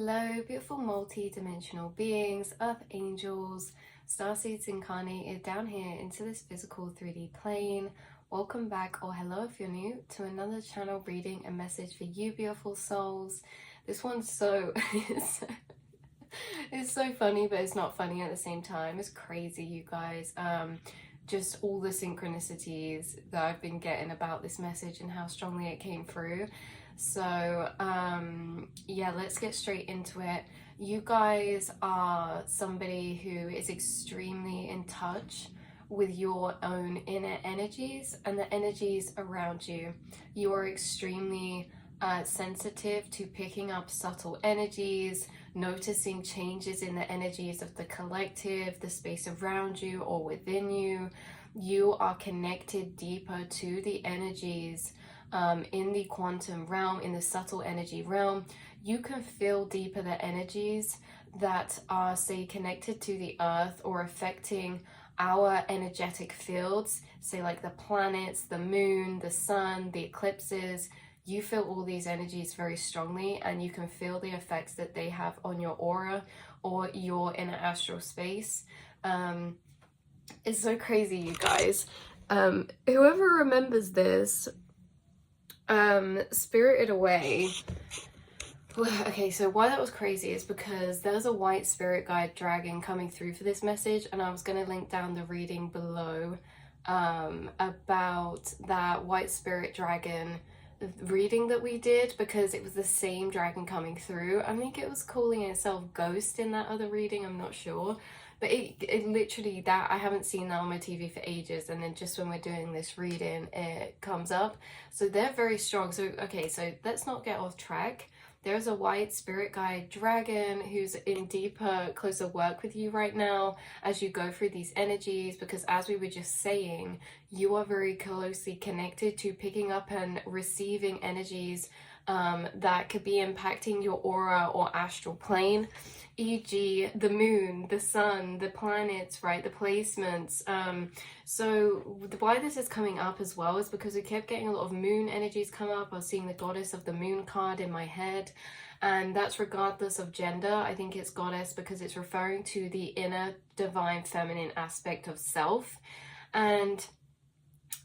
Hello, beautiful multi-dimensional beings, earth angels, starseeds incarnated down here into this physical 3D plane. Welcome back, or hello if you're new, to another channel reading a message for you, beautiful souls. This one's so it's so funny, but it's not funny at the same time. It's crazy, you guys. Just all the synchronicities that I've been getting about this message and how strongly it came through. So yeah, let's get straight into it. You guys are somebody who is extremely in touch with your own inner energies and the energies around you. You are extremely sensitive to picking up subtle energies, noticing changes in the energies of the collective, the space around you or within you. You are connected deeper to the energies in the quantum realm, in the subtle energy realm. You can feel deeper the energies that are, say, connected to the earth or affecting our energetic fields, say like the planets, the moon, the sun, the eclipses. You feel all these energies very strongly, and you can feel the effects that they have on your aura or your inner astral space. It's so crazy, you guys. Whoever remembers this, Spirited Away. Okay, so why that was crazy is because there's a white spirit guide dragon coming through for this message, and I was going to link down the reading below about that white spirit dragon reading that we did, because it was the same dragon coming through. I think it was calling itself Ghost in that other reading, I'm not sure, but it literally, that I haven't seen that on my TV for ages, and then just when we're doing this reading it comes up. So they're very strong. So okay, so let's not get off track. There's a white spirit guide dragon who's in deeper, closer work with you right now as you go through these energies, because as we were just saying, you are very closely connected to picking up and receiving energies that could be impacting your aura or astral plane, e.g. the moon, the sun, the planets, right, the placements. So why this is coming up as well is because we kept getting a lot of moon energies come up. I was seeing the goddess of the moon card in my head, and that's regardless of gender. I think it's goddess because it's referring to the inner divine feminine aspect of self. And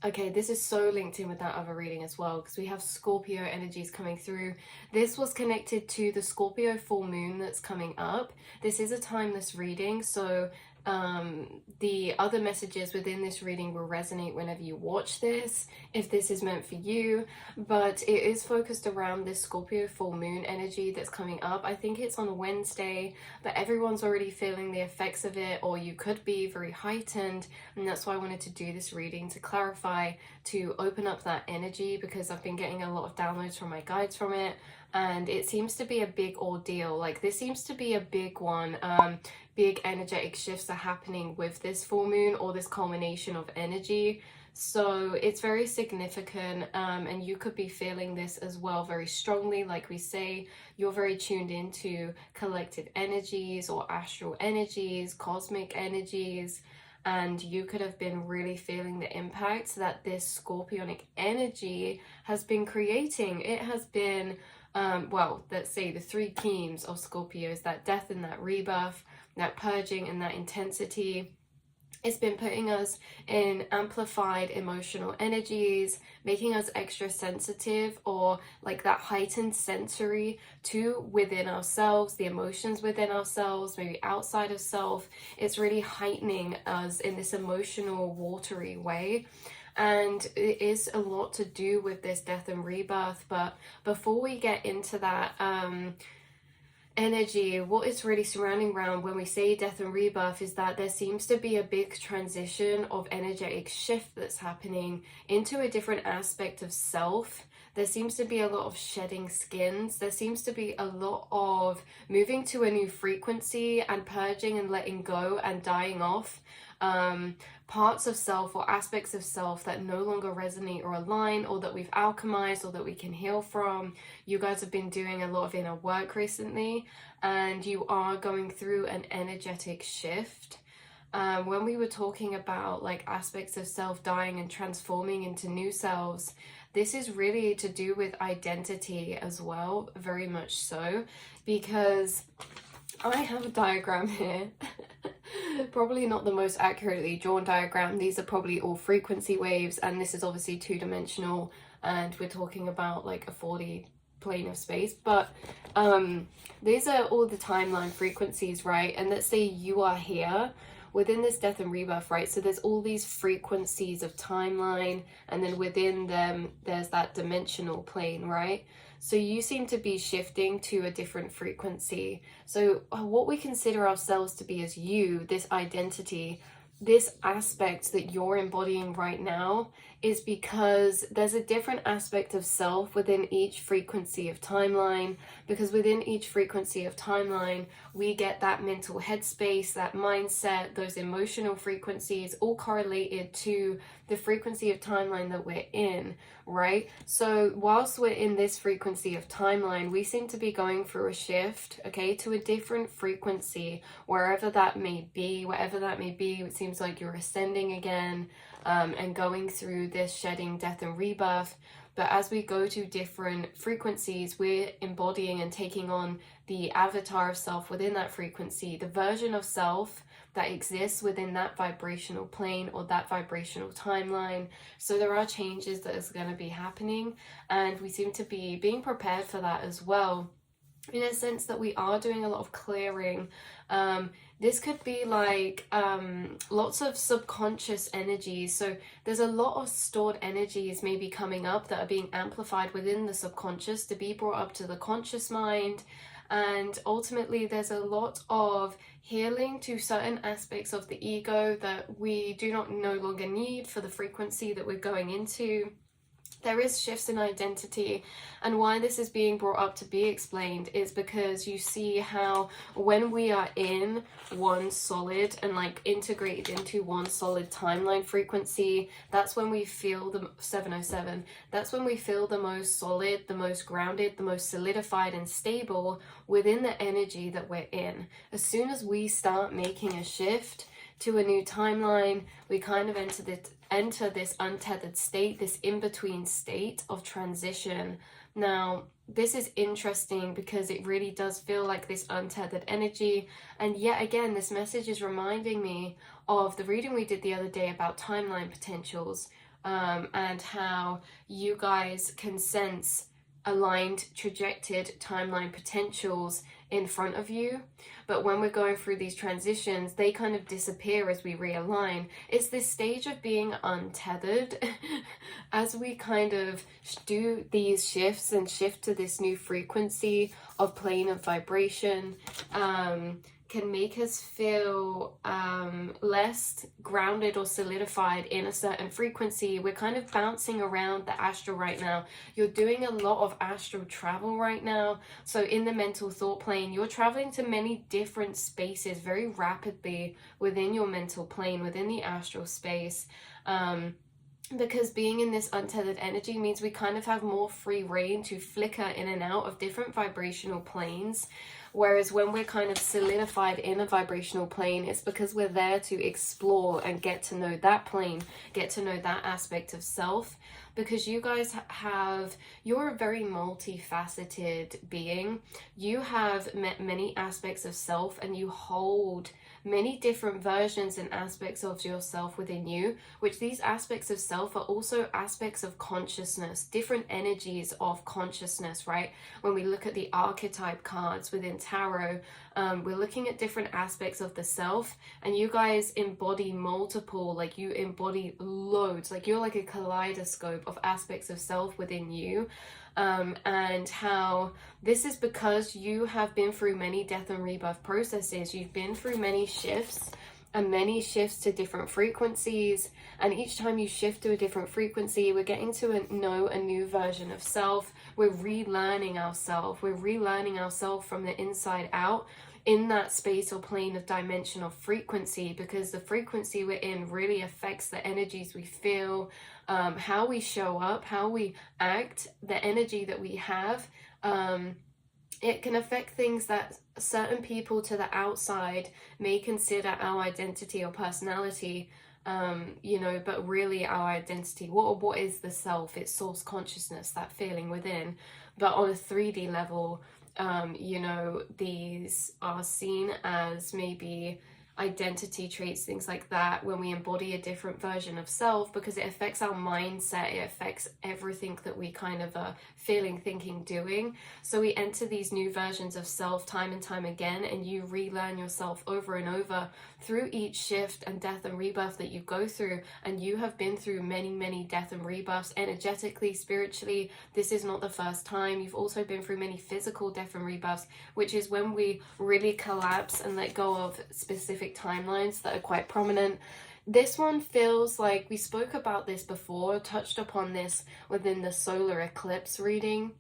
okay, this is so linked in with that other reading as well, because we have Scorpio energies coming through. This was connected to the Scorpio full moon that's coming up. This is a timeless reading, so the other messages within this reading will resonate whenever you watch this, if this is meant for you, but it is focused around this Scorpio full moon energy that's coming up. I think it's on Wednesday, but everyone's already feeling the effects of it, or you could be very heightened, and that's why I wanted to do this reading, to clarify, to open up that energy, because I've been getting a lot of downloads from my guides from it, and it seems to be a big ordeal. Like, this seems to be a big one. Big energetic shifts are happening with this full moon, or this culmination of energy. So it's very significant, and you could be feeling this as well very strongly. Like we say, you're very tuned into collective energies or astral energies, cosmic energies, and you could have been really feeling the impact that this scorpionic energy has been creating. It has been well, let's say the three themes of Scorpio is that death and that rebirth, that purging and that intensity. It's been putting us in amplified emotional energies, making us extra sensitive, or like that heightened sensory to within ourselves, the emotions within ourselves, maybe outside of self. It's really heightening us in this emotional, watery way. And it is a lot to do with this death and rebirth. But before we get into that energy, what is really surrounding around when we say death and rebirth is that there seems to be a big transition of energetic shift that's happening into a different aspect of self. There seems to be a lot of shedding skins. There seems to be a lot of moving to a new frequency and purging and letting go and dying off parts of self or aspects of self that no longer resonate or align, or that we've alchemized, or that we can heal from. You guys have been doing a lot of inner work recently, and you are going through an energetic shift. When we were talking about like aspects of self dying and transforming into new selves, this is really to do with identity as well, very much so, because I have a diagram here. Probably not the most accurately drawn diagram. These are probably all frequency waves, and this is obviously two-dimensional, and we're talking about like a 4D plane of space, but these are all the timeline frequencies, right? And let's say you are here within this death and rebirth, right? So there's all these frequencies of timeline, and then within them there's that dimensional plane, right? So you seem to be shifting to a different frequency. So what we consider ourselves to be as you, this identity, this aspect that you're embodying right now, is because there's a different aspect of self within each frequency of timeline, because within each frequency of timeline we get that mental headspace, that mindset, those emotional frequencies, all correlated to the frequency of timeline that we're in, right? So whilst we're in this frequency of timeline, we seem to be going through a shift, okay, to a different frequency, wherever that may be, whatever that may be. It seems like you're ascending again, and going through this shedding, death and rebirth. But as we go to different frequencies, we're embodying and taking on the avatar of self within that frequency, the version of self that exists within that vibrational plane or that vibrational timeline. So there are changes that is going to be happening, and we seem to be being prepared for that as well, in a sense that we are doing a lot of clearing. This could be like lots of subconscious energies. So there's a lot of stored energies maybe coming up that are being amplified within the subconscious to be brought up to the conscious mind. And ultimately there's a lot of healing to certain aspects of the ego that we do not no longer need for the frequency that we're going into. There is shifts in identity, and why this is being brought up to be explained is because you see how when we are in one solid and like integrated into one solid timeline frequency, that's when we feel the 707, that's when we feel the most solid, the most grounded, the most solidified and stable within the energy that we're in. As soon as we start making a shift to a new timeline, we kind of enter this untethered state, this in-between state of transition. Now, this is interesting because it really does feel like this untethered energy. And yet again, this message is reminding me of the reading we did the other day about timeline potentials, and how you guys can sense aligned, trajected timeline potentials in front of you, but when we're going through these transitions, they kind of disappear as we realign. It's this stage of being untethered as we kind of do these shifts and shift to this new frequency of plane of vibration. Can make us feel less grounded or solidified in a certain frequency. We're kind of bouncing around the astral right now. You're doing a lot of astral travel right now. So in the mental thought plane, you're traveling to many different spaces very rapidly within your mental plane, within the astral space. Because being in this untethered energy means we kind of have more free reign to flicker in and out of different vibrational planes. Whereas when we're kind of solidified in a vibrational plane, it's because we're there to explore and get to know that plane, get to know that aspect of self. Because you guys you're a very multifaceted being. You have many aspects of self, and you hold many different versions and aspects of yourself within you, which these aspects of self are also aspects of consciousness, different energies of consciousness, right? When we look at the archetype cards within tarot, we're looking at different aspects of the self, and you guys embody multiple, like you embody loads, like you're like a kaleidoscope of aspects of self within you. And how this is because you have been through many death and rebirth processes. You've been through many shifts and many shifts to different frequencies, and each time you shift to a different frequency, we're getting to know a new version of self. We're relearning ourselves. We're relearning ourselves from the inside out in that space or plane of dimension of frequency, because the frequency we're in really affects the energies we feel, how we show up, how we act, the energy that we have. It can affect things that certain people to the outside may consider our identity or personality, you know, but really our identity, what is the self? It's source consciousness, that feeling within. But on a 3D level, you know, these are seen as maybe identity traits, things like that, when we embody a different version of self, because it affects our mindset, it affects everything that we kind of are feeling, thinking, doing. So we enter these new versions of self time and time again, and you relearn yourself over and over through each shift and death and rebirth that you go through. And you have been through many death and rebirths, energetically, spiritually. This is not the first time. You've also been through many physical death and rebirths, which is when we really collapse and let go of specific timelines that are quite prominent. This one feels like, we spoke about this before, touched upon this within the solar eclipse reading.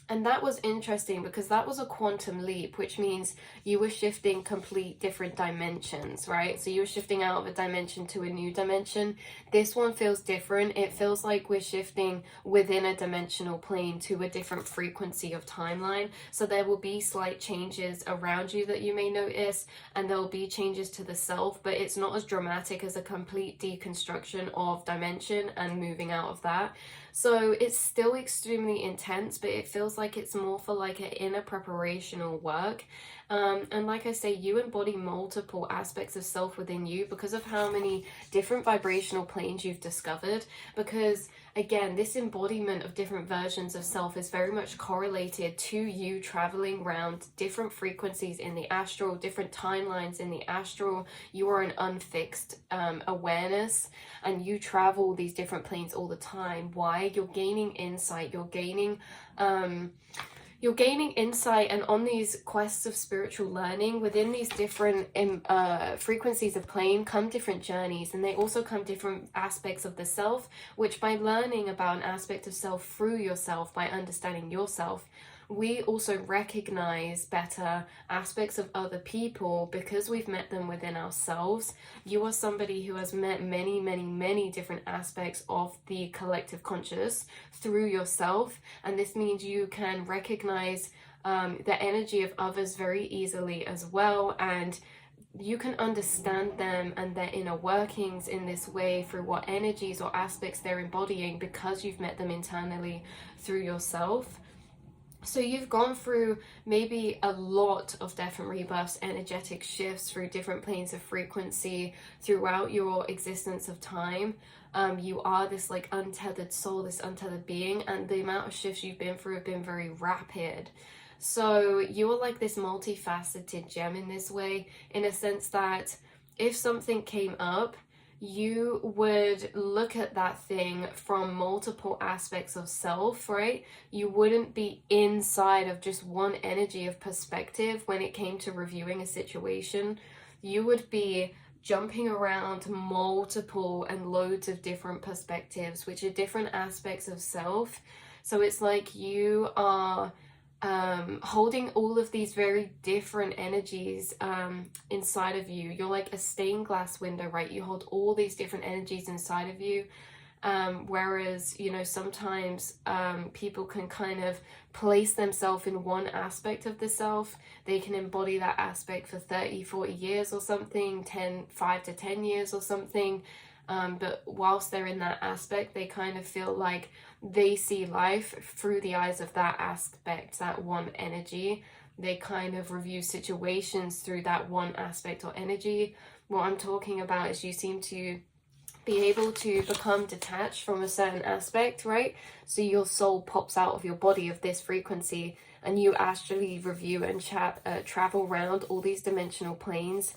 And that was interesting because that was a quantum leap, which means you were shifting complete different dimensions, right? So you were shifting out of a dimension to a new dimension. This one feels different. It feels like we're shifting within a dimensional plane to a different frequency of timeline. So there will be slight changes around you that you may notice, and there will be changes to the self, but it's not as dramatic as a complete deconstruction of dimension and moving out of that. So it's still extremely intense, but it feels like it's more for like an inner preparational work. And like I say, you embody multiple aspects of self within you because of how many different vibrational planes you've discovered. Because again, this embodiment of different versions of self is very much correlated to you traveling around different frequencies in the astral, different timelines in the astral. You are an unfixed awareness, and you travel these different planes all the time. Why? You're gaining insight, you're gaining insight, and on these quests of spiritual learning, within these different frequencies of plane come different journeys, and they also come different aspects of the self, which by learning about an aspect of self through yourself, by understanding yourself, we also recognize better aspects of other people because we've met them within ourselves. You are somebody who has met many different aspects of the collective conscious through yourself, and this means you can recognize the energy of others very easily as well, and you can understand them and their inner workings in this way through what energies or aspects they're embodying because you've met them internally through yourself. So you've gone through maybe a lot of death and rebirths, energetic shifts through different planes of frequency throughout your existence of time. You are this like untethered soul, this untethered being, and the amount of shifts you've been through have been very rapid. So you are like this multifaceted gem in this way, in a sense that if something came up, you would look at that thing from multiple aspects of self, right? You wouldn't be inside of just one energy of perspective when it came to reviewing a situation. You would be jumping around multiple and loads of different perspectives, which are different aspects of self. So it's like you are holding all of these very different energies inside of you. You're like a stained glass window, right? You hold all these different energies inside of you. Whereas, you know, sometimes people can kind of place themselves in one aspect of the self. They can embody that aspect for 30, 40 years or something, 5 to 10 years or something. But whilst they're in that aspect, they kind of feel like they see life through the eyes of that aspect, that one energy. They kind of review situations through that one aspect or energy. What I'm talking about is you seem to be able to become detached from a certain aspect, right? So your soul pops out of your body of this frequency, and you astrally review and travel around all these dimensional planes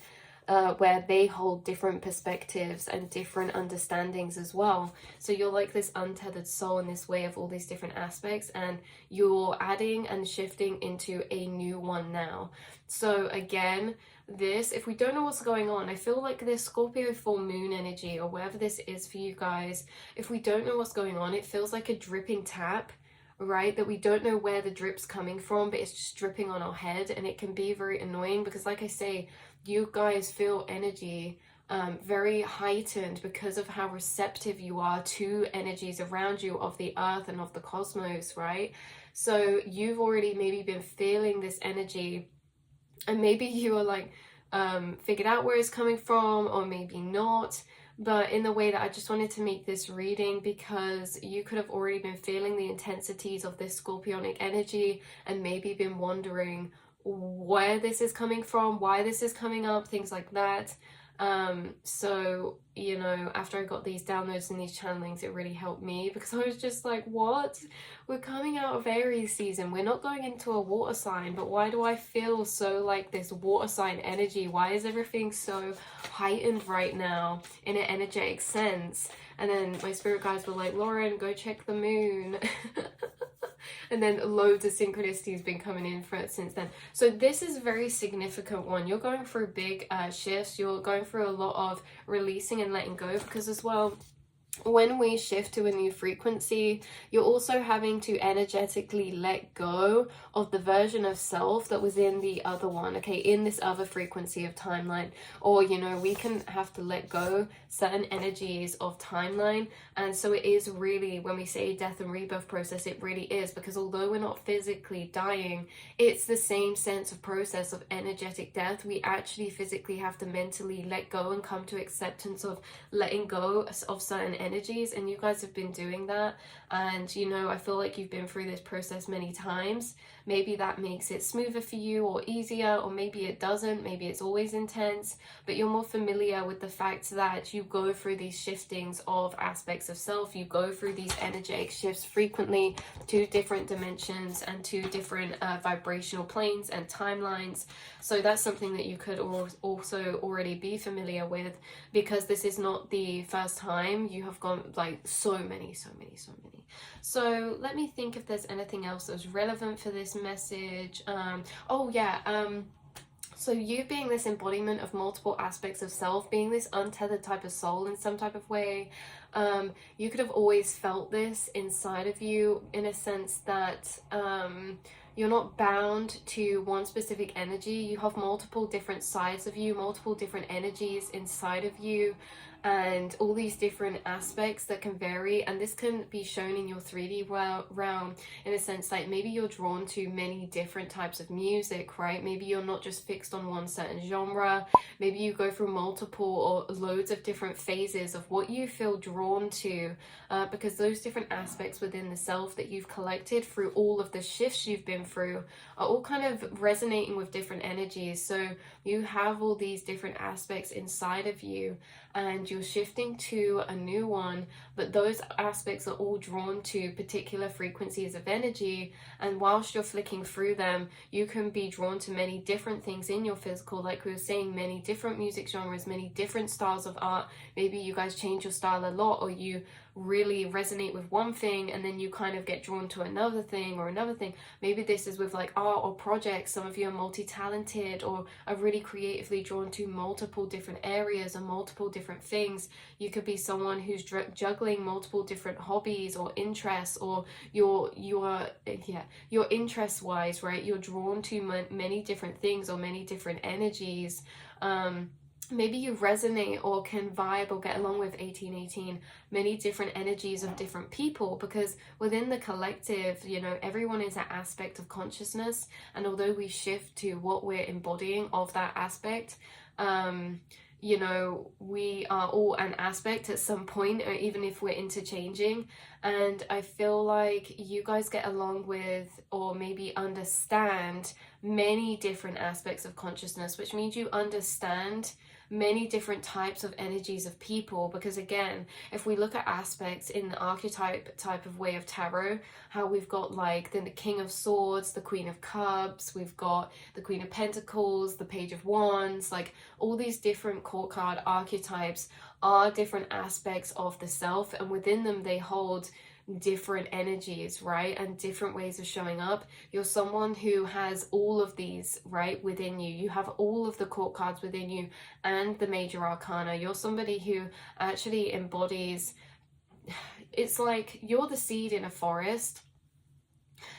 where they hold different perspectives and different understandings as well. So you're like this untethered soul in this way of all these different aspects, and you're adding and shifting into a new one now. So again, this, if we don't know what's going on, I feel like this Scorpio full moon energy, or whatever this is for you guys, if we don't know what's going on, it feels like a dripping tap, right? That we don't know where the drip's coming from, but it's just dripping on our head, and it can be very annoying because, like I say, you guys feel energy very heightened because of how receptive you are to energies around you of the earth and of the cosmos, right? So you've already maybe been feeling this energy, and maybe you are like figured out where it's coming from, or maybe not. but in the way that I just wanted to make this reading because you could have already been feeling the intensities of this scorpionic energy and maybe been wondering where this is coming from, why this is coming up, things like that. So, you know, after I got these downloads and these channelings, it really helped me because I was just like, what? We're coming out of Aries season. We're not going into a water sign, but why do I feel so like this water sign energy? Why is everything so heightened right now in an energetic sense? And then my spirit guides were like, Lauren, go check the moon. And then loads of synchronicities been coming in for it since then. So this is a very significant one. You're going through big shifts. You're going through a lot of releasing and letting go, because as well, when we shift to a new frequency, you're also having to energetically let go of the version of self that was in the other one, okay, in this other frequency of timeline. Or, you know, we can have to let go certain energies of timeline. And so it is really, when we say death and rebirth process, it really is, because although we're not physically dying, it's the same sense of process of energetic death. We actually physically have to mentally let go and come to acceptance of letting go of certain energies, and you guys have been doing that. And you know, I feel like you've been through this process many times. Maybe that makes it smoother for you or easier, or maybe it doesn't. Maybe it's always intense, but you're more familiar with the fact that you go through these shiftings of aspects of self. You go through these energetic shifts frequently to different dimensions and to different vibrational planes and timelines. So that's something that you could also already be familiar with, because this is not the first time you have gone like so many. So let me think if there's anything else that's relevant for this message. So you being this embodiment of multiple aspects of self, being this untethered type of soul in some type of way, you could have always felt this inside of you, in a sense that you're not bound to one specific energy. You have multiple different sides of you, multiple different energies inside of you, and all these different aspects that can vary. And this can be shown in your 3D realm, in a sense like maybe you're drawn to many different types of music, right? Maybe you're not just fixed on one certain genre. Maybe you go through multiple or loads of different phases of what you feel drawn to, because those different aspects within the self that you've collected through all of the shifts you've been through are all kind of resonating with different energies. So you have all these different aspects inside of you, and you're shifting to a new one, but those aspects are all drawn to particular frequencies of energy. And whilst you're flicking through them, you can be drawn to many different things in your physical, like we were saying, many different music genres, many different styles of art. Maybe you guys change your style a lot, or you really resonate with one thing and then you kind of get drawn to another thing or another thing. Maybe this is with like art or projects. Some of you are multi-talented or are really creatively drawn to multiple different areas and multiple different things. You could be someone who's juggling multiple different hobbies or interests, or your interest wise, right? You're drawn to many different things or many different energies. Maybe you resonate or can vibe or get along with 1818, many different energies of different people, because within the collective, you know, everyone is an aspect of consciousness. And although we shift to what we're embodying of that aspect, you know, we are all an aspect at some point, or even if we're interchanging. And I feel like you guys get along with, or maybe understand, many different aspects of consciousness, which means you understand many different types of energies of people. Because again, if we look at aspects in the archetype type of way of tarot, how we've got like the King of Swords, the Queen of Cups, we've got the Queen of Pentacles, the Page of Wands, like all these different court card archetypes are different aspects of the self, and within them they hold different energies, right? And different ways of showing up. You're someone who has all of these, right, within you. You have all of the court cards within you and the major arcana. You're somebody who actually embodies, it's like you're the seed in a forest,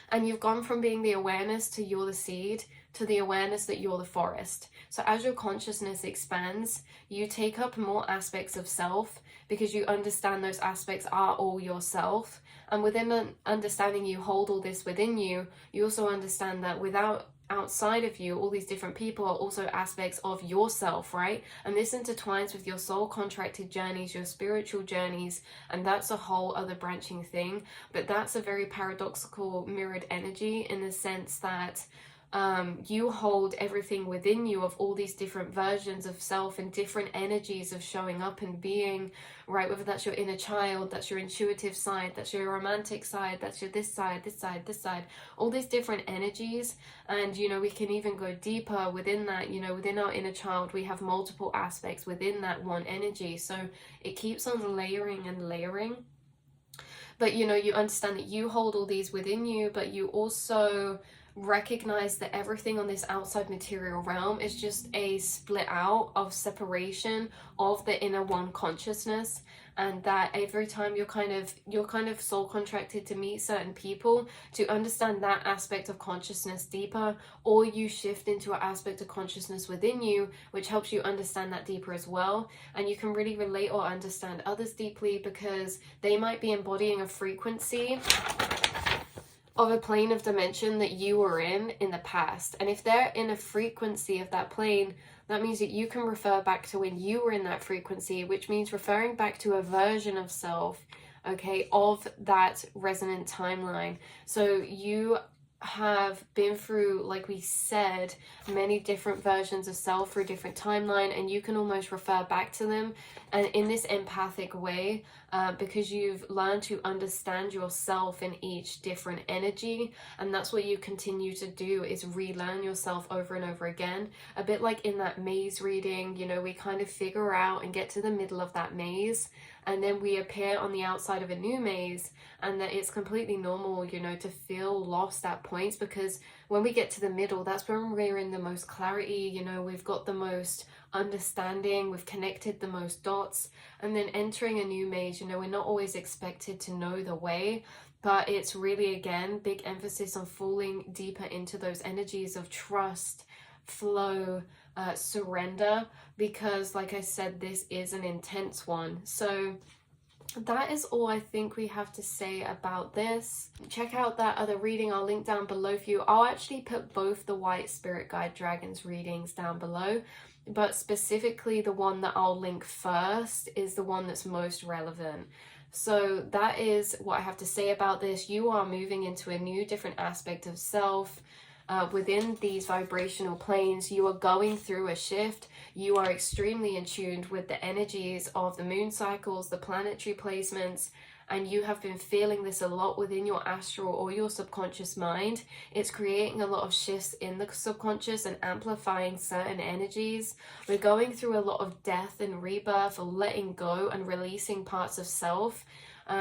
and you've gone from being the awareness to you're the seed to the awareness that you're the forest. So as your consciousness expands, you take up more aspects of self, because you understand those aspects are all yourself. And within understanding you hold all this within you, you also understand that without outside of you, all these different people, are also aspects of yourself, right? And this intertwines with your soul contracted journeys, your spiritual journeys, and that's a whole other branching thing. But that's a very paradoxical mirrored energy, in the sense that you hold everything within you of all these different versions of self and different energies of showing up and being, right? Whether that's your inner child, that's your intuitive side, that's your romantic side, that's your this side, this side, this side, all these different energies. And, you know, we can even go deeper within that. You know, within our inner child, we have multiple aspects within that one energy. So it keeps on layering and layering. But, you know, you understand that you hold all these within you, but you also recognize that everything on this outside material realm is just a split out of separation of the inner one consciousness. And that every time you're kind of soul contracted to meet certain people, to understand that aspect of consciousness deeper, or you shift into an aspect of consciousness within you which helps you understand that deeper as well. And you can really relate or understand others deeply, because they might be embodying a frequency of a plane of dimension that you were in the past. And if they're in a frequency of that plane, that means that you can refer back to when you were in that frequency, which means referring back to a version of self, okay, of that resonant timeline. So you have been through, like we said, many different versions of self through a different timeline, and you can almost refer back to them, and in this empathic way, because you've learned to understand yourself in each different energy. And that's what you continue to do, is relearn yourself over and over again. A bit like in that maze reading, you know, we kind of figure out and get to the middle of that maze, and then we appear on the outside of a new maze, and that it's completely normal, you know, to feel lost at points, because when we get to the middle, that's when we're in the most clarity, you know, we've got the most understanding, we've connected the most dots. And then entering a new maze, you know, we're not always expected to know the way, but it's really, again, big emphasis on falling deeper into those energies of trust, flow, surrender, because like I said, this is an intense one. So that is all I think we have to say about this. Check out that other reading, I'll link down below for you. I'll actually put both the White Spirit Guide Dragons readings down below, but specifically the one that I'll link first is the one that's most relevant. So that is what I have to say about this. You are moving into a new, different aspect of self. Within these vibrational planes, you are going through a shift. You are extremely in tune with the energies of the moon cycles, the planetary placements, and you have been feeling this a lot within your astral or your subconscious mind. It's creating a lot of shifts in the subconscious and amplifying certain energies. We're going through a lot of death and rebirth, or letting go and releasing parts of self.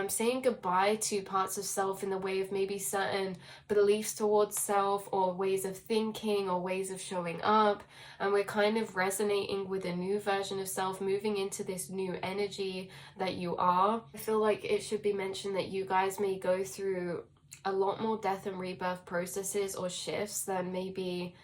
Saying goodbye to parts of self in the way of maybe certain beliefs towards self, or ways of thinking, or ways of showing up. And we're kind of resonating with a new version of self, moving into this new energy that you are. I feel like it should be mentioned that you guys may go through a lot more death and rebirth processes or shifts than maybe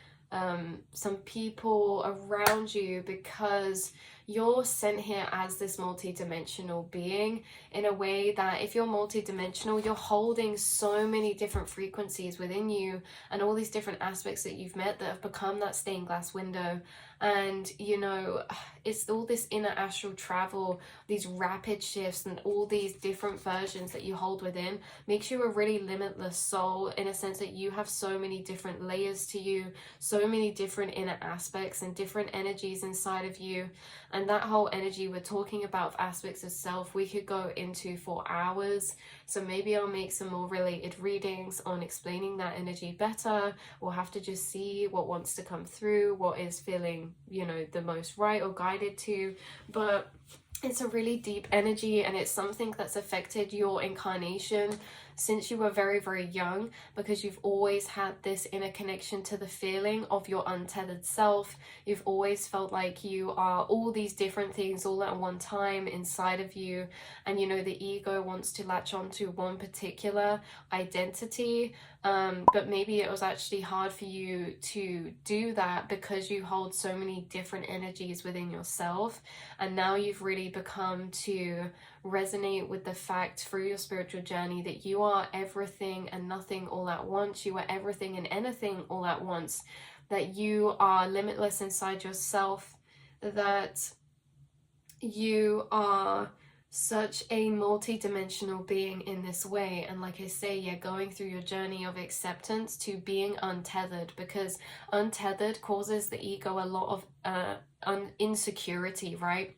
some people around you, because you're sent here as this multi-dimensional being, in a way that if you're multi-dimensional, you're holding so many different frequencies within you, and all these different aspects that you've met that have become that stained glass window. And, you know, it's all this inner astral travel, these rapid shifts, and all these different versions that you hold within makes you a really limitless soul, in a sense that you have so many different layers to you, so many different inner aspects and different energies inside of you. And that whole energy we're talking about of aspects of self, we could go into for hours. So maybe I'll make some more related readings on explaining that energy better. We'll have to just see what wants to come through, what is feeling, you know, the most right or guided to. But it's a really deep energy, and it's something that's affected your incarnation since you were very, very young, because you've always had this inner connection to the feeling of your untethered self. You've always felt like you are all these different things all at one time inside of you, and you know, the ego wants to latch on to one particular identity, but maybe it was actually hard for you to do that because you hold so many different energies within yourself. And now you've really become to resonate with the fact through your spiritual journey that you are everything and nothing all at once. You are everything and anything all at once. That you are limitless inside yourself. That you are such a multi-dimensional being in this way. And like I say, you're going through your journey of acceptance to being untethered, because untethered causes the ego a lot of insecurity, right?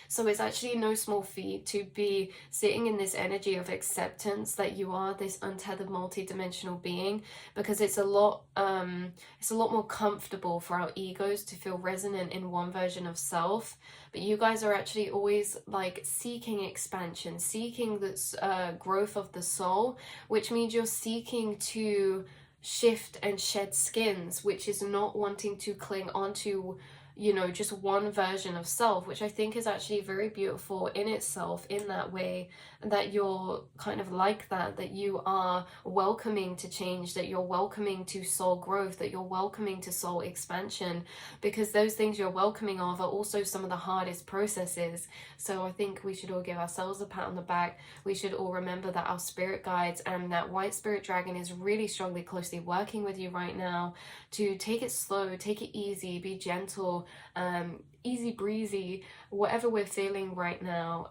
So it's actually no small feat to be sitting in this energy of acceptance that you are this untethered multi-dimensional being, because it's a lot more comfortable for our egos to feel resonant in one version of self. But you guys are actually always like seeking expansion, seeking this growth of the soul, which means you're seeking to shift and shed skins, which is not wanting to cling onto, you know, just one version of self, which I think is actually very beautiful in itself in that way, that you're kind of like that you are welcoming to change, that you're welcoming to soul growth, that you're welcoming to soul expansion, because those things you're welcoming of are also some of the hardest processes. So I think we should all give ourselves a pat on the back. We should all remember that our spirit guides and that white spirit dragon is really strongly, closely working with you right now to take it slow, take it easy, be gentle, easy breezy, whatever we're feeling right now.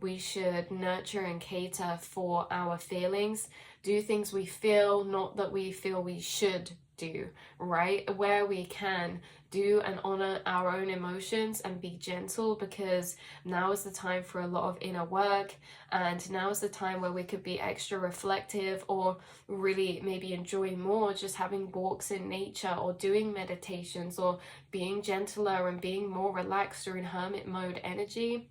We should nurture and cater for our feelings, do things we feel, not that we feel we should do, right? Where we can, do and honor our own emotions and be gentle, because now is the time for a lot of inner work, and now is the time where we could be extra reflective, or really maybe enjoy more just having walks in nature, or doing meditations, or being gentler and being more relaxed or in hermit mode energy.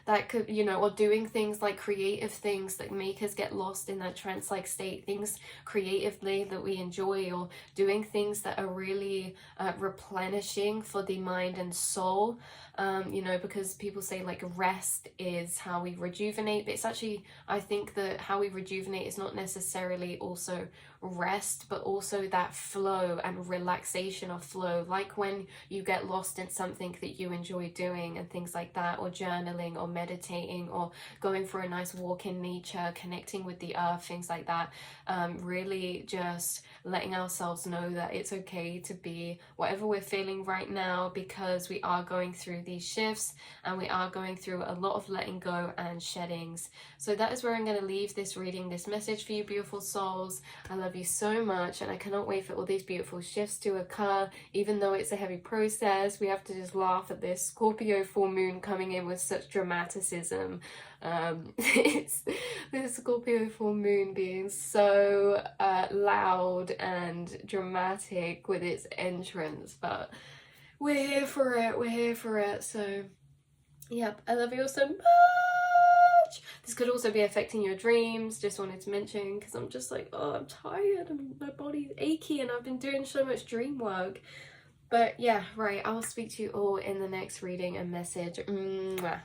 That could, you know, or doing things like creative things that make us get lost in that trance-like state, things creatively that we enjoy, or doing things that are really replenishing for the mind and soul. You know, because people say like rest is how we rejuvenate, but it's actually, I think that how we rejuvenate is not necessarily also rest, but also that flow and relaxation of flow, like when you get lost in something that you enjoy doing and things like that, or journaling, or meditating, or going for a nice walk in nature, connecting with the earth, things like that. Really just letting ourselves know that it's okay to be whatever we're feeling right now, because we are going through these shifts and we are going through a lot of letting go and sheddings. So that is where I'm going to leave this reading, this message for you beautiful souls. I love you so much, and I cannot wait for all these beautiful shifts to occur. Even though it's a heavy process, we have to just laugh at this Scorpio full moon coming in with such dramaticism. It's this Scorpio full moon being so loud and dramatic with its entrance, but we're here for it, so yep, I love you all so much. This could also be affecting your dreams, just wanted to mention, because I'm just like, oh, I'm tired and my body's achy and I've been doing so much dream work. But yeah, right, I'll speak to you all in the next reading and message. Mwah.